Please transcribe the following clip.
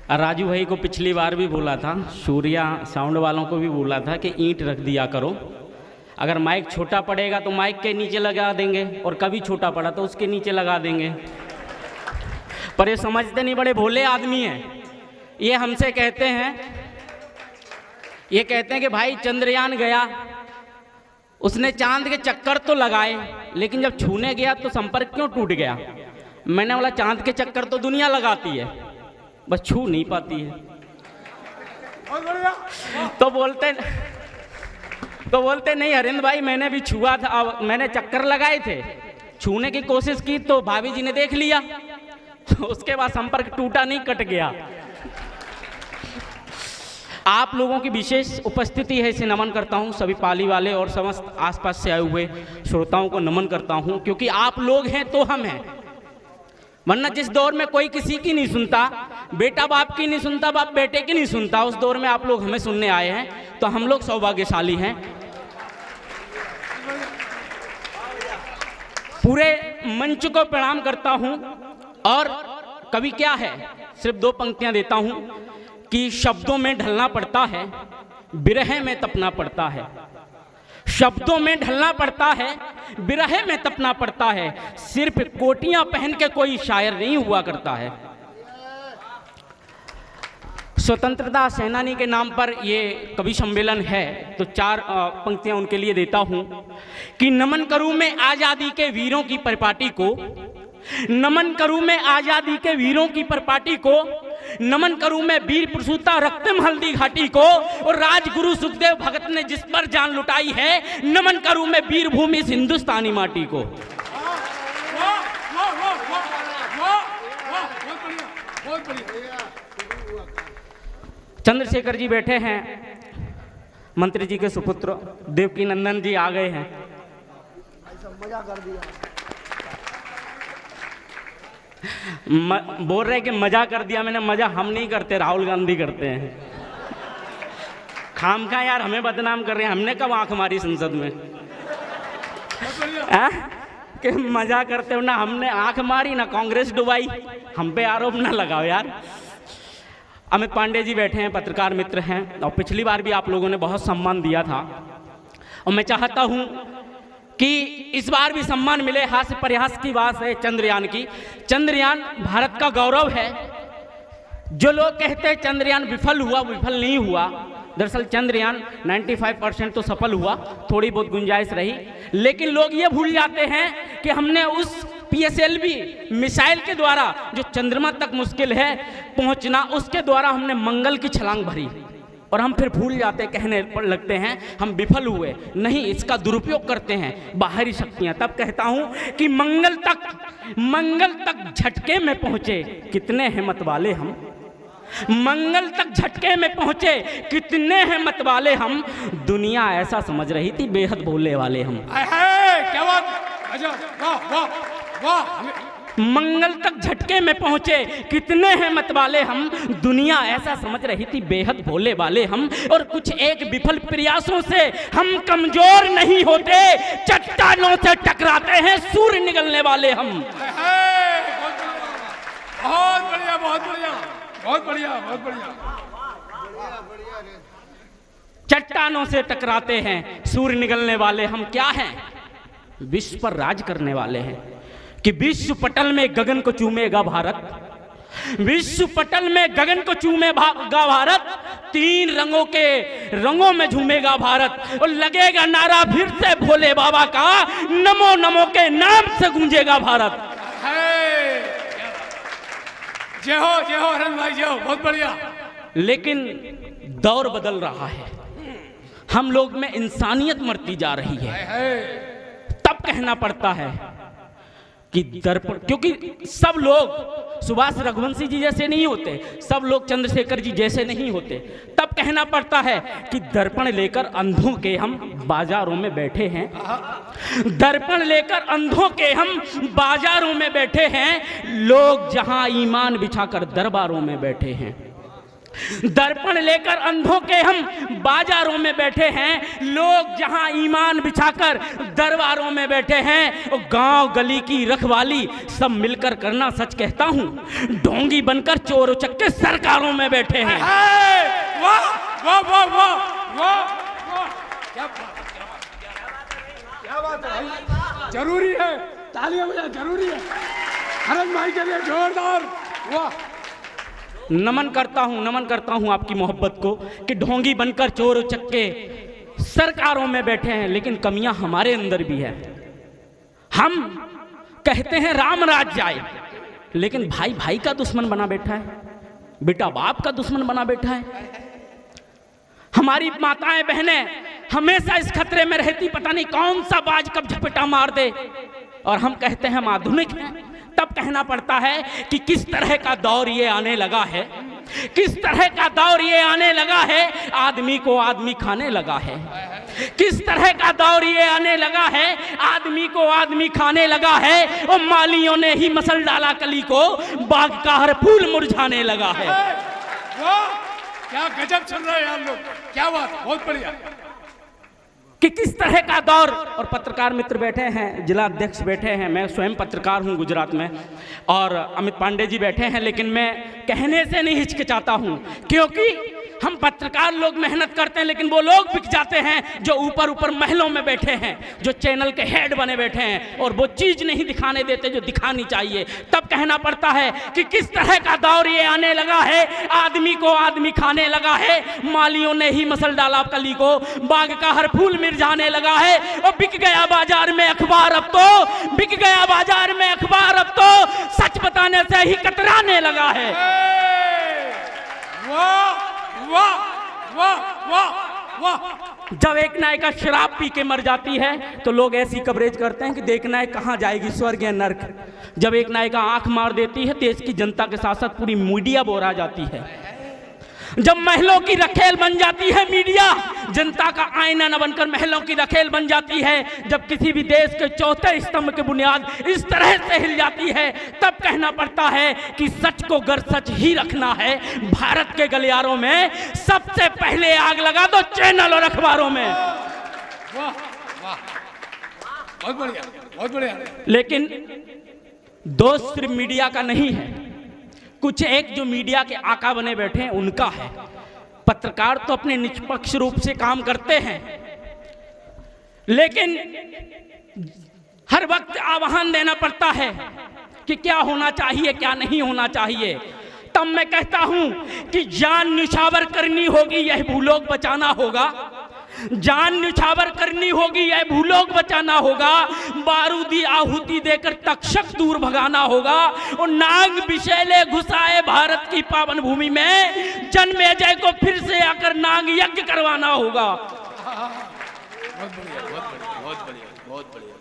राजू भाई को पिछली बार भी बोला था, सूर्या साउंड वालों को भी बोला था कि ईंट रख दिया करो। अगर माइक छोटा पड़ेगा तो माइक के नीचे लगा देंगे, और कभी छोटा पड़ा तो उसके नीचे लगा देंगे। पर ये समझते नहीं, बड़े भोले आदमी हैं। ये हमसे कहते हैं कि भाई चंद्रयान गया, उसने चांद के चक्कर तो लगाए, लेकिन जब छूने गया तो संपर्क क्यों टूट गया? मैंने बोला चांद के चक्कर तो दुनिया लगाती है, बस छू नहीं पाती है। तो बोलते नहीं हरिंद भाई, मैंने भी छुआ था, मैंने चक्कर लगाए थे, छूने की कोशिश की तो भाभी जी ने देख लिया, उसके बाद संपर्क टूटा नहीं, कट गया। आप लोगों की विशेष उपस्थिति है, इसे नमन करता हूं। सभी पाली वाले और समस्त आसपास से आए हुए श्रोताओं को नमन करता हूं, क्योंकि आप लोग हैं तो हम हैं। वरना जिस दौर में कोई किसी की नहीं सुनता, बेटा बाप की नहीं सुनता, बाप बेटे की नहीं सुनता, उस दौर में आप लोग हमें सुनने आए हैं, तो हम लोग सौभाग्यशाली हैं। पूरे मंच को प्रणाम करता हूं। और कवि क्या है, सिर्फ 2 पंक्तियां देता हूं कि शब्दों में ढलना पड़ता है, विरह में तपना पड़ता है। शब्दों में ढलना पड़ता है, विरह में तपना पड़ता है। सिर्फ कोटियां पहन के कोई शायर नहीं हुआ करता है। स्वतंत्रता सेनानी के नाम पर ये कवि सम्मेलन है, तो 4 पंक्तियां उनके लिए देता हूं कि नमन करूं मैं आजादी के वीरों की परिपाटी को, नमन करूं मैं आजादी के वीरों की परिपाटी को, नमन करूं मैं वीर प्रसूता रक्तम हल्दी घाटी को, और राजगुरु सुखदेव भगत ने जिस पर जान लुटाई है, नमन करूं मैं वीर भूमि इस हिंदुस्तानी माटी को। चंद्रशेखर जी बैठे हैं, मंत्री जी के सुपुत्र देवकी नंदन जी आ गए हैं। मजा कर दिया, बोल रहे कि मजा कर दिया। मैंने मजा हम नहीं करते, राहुल गांधी करते हैं। खाम खा यार हमें बदनाम कर रहे हैं, हमने कब आंख मारी संसद में कि मजा करते हो? ना हमने आंख मारी, ना कांग्रेस डुबाई, हम पे आरोप ना लगाओ यार। अमित पांडे जी बैठे हैं, पत्रकार मित्र हैं, और पिछली बार भी आप लोगों ने बहुत सम्मान दिया था, और मैं चाहता हूं कि इस बार भी सम्मान मिले। हास्य प्रयास की बात है चंद्रयान की। चंद्रयान भारत का गौरव है। जो लोग कहते हैं चंद्रयान विफल हुआ, विफल नहीं हुआ। दरअसल चंद्रयान 95% तो सफल हुआ, थोड़ी बहुत गुंजाइश रही, लेकिन लोग ये भूल जाते हैं कि हमने उस PSLV मिसाइल के द्वारा जो चंद्रमा तक मुश्किल है पहुंचना, उसके द्वारा हमने मंगल की छलांग भरी, और हम फिर भूल जाते, कहने पर लगते हैं हम विफल हुए। नहीं, इसका दुरुपयोग करते हैं बाहरी शक्तियां। तब कहता हूं कि मंगल तक झटके में पहुंचे कितने हैं मत वाले हम, मंगल तक झटके में पहुंचे कितने हैं मत वाले हम, दुनिया ऐसा समझ रही थी बेहद भोले वाले हम। क्या बात, वाह वाह वाह। मंगल तक झटके में पहुंचे कितने हैं मत वाले हम, दुनिया ऐसा समझ रही थी बेहद भोले वाले हम, और कुछ एक विफल प्रयासों से हम कमजोर नहीं होते, चट्टानों से टकराते हैं सूर्य निकलने वाले हम। बहुत बढ़िया, बहुत बढ़िया, बहुत बढ़िया, बहुत बढ़िया। चट्टानों से टकराते हैं सूर्य निकलने वाले हम। क्या हैं? विश्व पर राज करने वाले हैं, कि विश्व पटल में गगन को चूमेगा भारत, विश्व पटल में गगन को चूमेगा भारत, 3 रंगों में झूमेगा भारत, और लगेगा नारा फिर से भोले बाबा का, नमो नमो के नाम से गूंजेगा भारत। जय हो हरन भाई, जय हो, बहुत बढ़िया। लेकिन दौर बदल रहा है, हम लोग में इंसानियत मरती जा रही है। तब कहना पड़ता है कि दर्पण, क्योंकि सब लोग सुभाष रघुवंशी जी जैसे नहीं होते, सब लोग चंद्रशेखर जी जैसे नहीं होते। तब कहना पड़ता है कि दर्पण लेकर अंधों के हम बाजारों में बैठे हैं, दर्पण लेकर अंधों के हम बाजारों में बैठे हैं, लोग जहां ईमान बिछाकर दरबारों में बैठे हैं। दर्पण लेकर अंधों के हम बाजारों में बैठे हैं, लोग जहां ईमान बिछाकर दरबारों में बैठे हैं, और गांव गली की रखवाली सब मिलकर करना सच कहता हूं, ढोंगी बनकर चोर उचक्के सरकारों में बैठे हैं। वाह वाह वाह वाह वाह वाह, क्या बात है भाई, जरूरी है, तालियां बजाना जरूरी है हरन भाई के लिए, जोरदार। वाह, नमन करता हूं आपकी मोहब्बत को कि ढोंगी बनकर चोर उचक्के सरकारों में बैठे हैं, लेकिन कमियां हमारे अंदर भी है। हम कहते हैं राम राज्य आए, लेकिन भाई भाई का दुश्मन बना बैठा है, बेटा बाप का दुश्मन बना बैठा है। हमारी माताएं बहनें हमेशा इस खतरे में रहती, पता नहीं कौन सा बाज कब झपटा मार दे, और हम कहते हैं हम आधुनिक हैं। तब कहना पड़ता है कि किस तरह का दौर ये आने लगा है, किस तरह का दौर ये आने लगा है, आदमी को आदमी खाने लगा है। किस तरह का दौर ये आने लगा है, आदमी को आदमी खाने लगा है, और मालियों ने ही मसल डाला कली को, बाग का हर फूल मुरझाने लगा है। वाह, क्या गजब चल रहा है यार लोग, क्या बात, बहुत बढ़िया। कि किस तरह का दौर, और पत्रकार मित्र बैठे हैं, जिला अध्यक्ष बैठे हैं, मैं स्वयं पत्रकार हूं गुजरात में, और अमित पांडे जी बैठे हैं, लेकिन मैं कहने से नहीं हिचकिचाता हूं, क्योंकि हम पत्रकार लोग मेहनत करते हैं, लेकिन वो लोग बिक जाते हैं जो ऊपर ऊपर महलों में बैठे हैं, जो चैनल के हेड बने बैठे हैं, और वो चीज नहीं दिखाने देते जो दिखानी चाहिए। तब कहना पड़ता है कि किस तरह का दौर ये आने लगा है, आदमी को आदमी खाने लगा है, मालियों ने ही मसल डाला कली को, बाग का हर फूल मुरझाने लगा है, और बिक गया बाजार में अखबार अब तो, बिक गया बाजार में अखबार अब तो, सच बताने से ही कतराने लगा है। वाह वाह वाह वाह वाह। जब एक नायिका शराब पी के मर जाती है तो लोग ऐसी कवरेज करते हैं कि देखना है कहां जाएगी, स्वर्ग या नर्क। जब एक नायिका आंख मार देती है, देश की जनता के साथ साथ पूरी मीडिया बोरा जाती है। जब महलों की रखेल बन जाती है मीडिया, जनता का आईना न बनकर महलों की रखेल बन जाती है, जब किसी भी देश के चौथे स्तंभ की बुनियाद इस तरह से हिल जाती है, तब कहना पड़ता है कि सच को गर सच ही रखना है। भारत के गलियारों में सबसे पहले आग लगा दो चैनल और अखबारों में। वाह वाह, बहुत बढ़िया बहुत बढ़िया। लेकिन दोष सिर्फ मीडिया का नहीं है, कुछ एक जो मीडिया के आका बने बैठे हैं उनका है। पत्रकार तो अपने निष्पक्ष रूप से काम करते हैं, लेकिन हर वक्त आह्वान देना पड़ता है कि क्या होना चाहिए क्या नहीं होना चाहिए। तब मैं कहता हूं कि जान न्यौछावर करनी होगी, यह भूलोग बचाना होगा। जान न्यौछावर करनी होगी, यह भूलोग बचाना होगा। बारूदी आहुति देकर तक्षक दूर भगाना होगा, और नाग विषैले घुसाए भारत की पावन भूमि में, जन्मेजय को फिर से आकर नाग यज्ञ करवाना होगा। बहुत बढ़िया बहुत बढ़िया बहुत बढ़िया बहुत बढ़िया।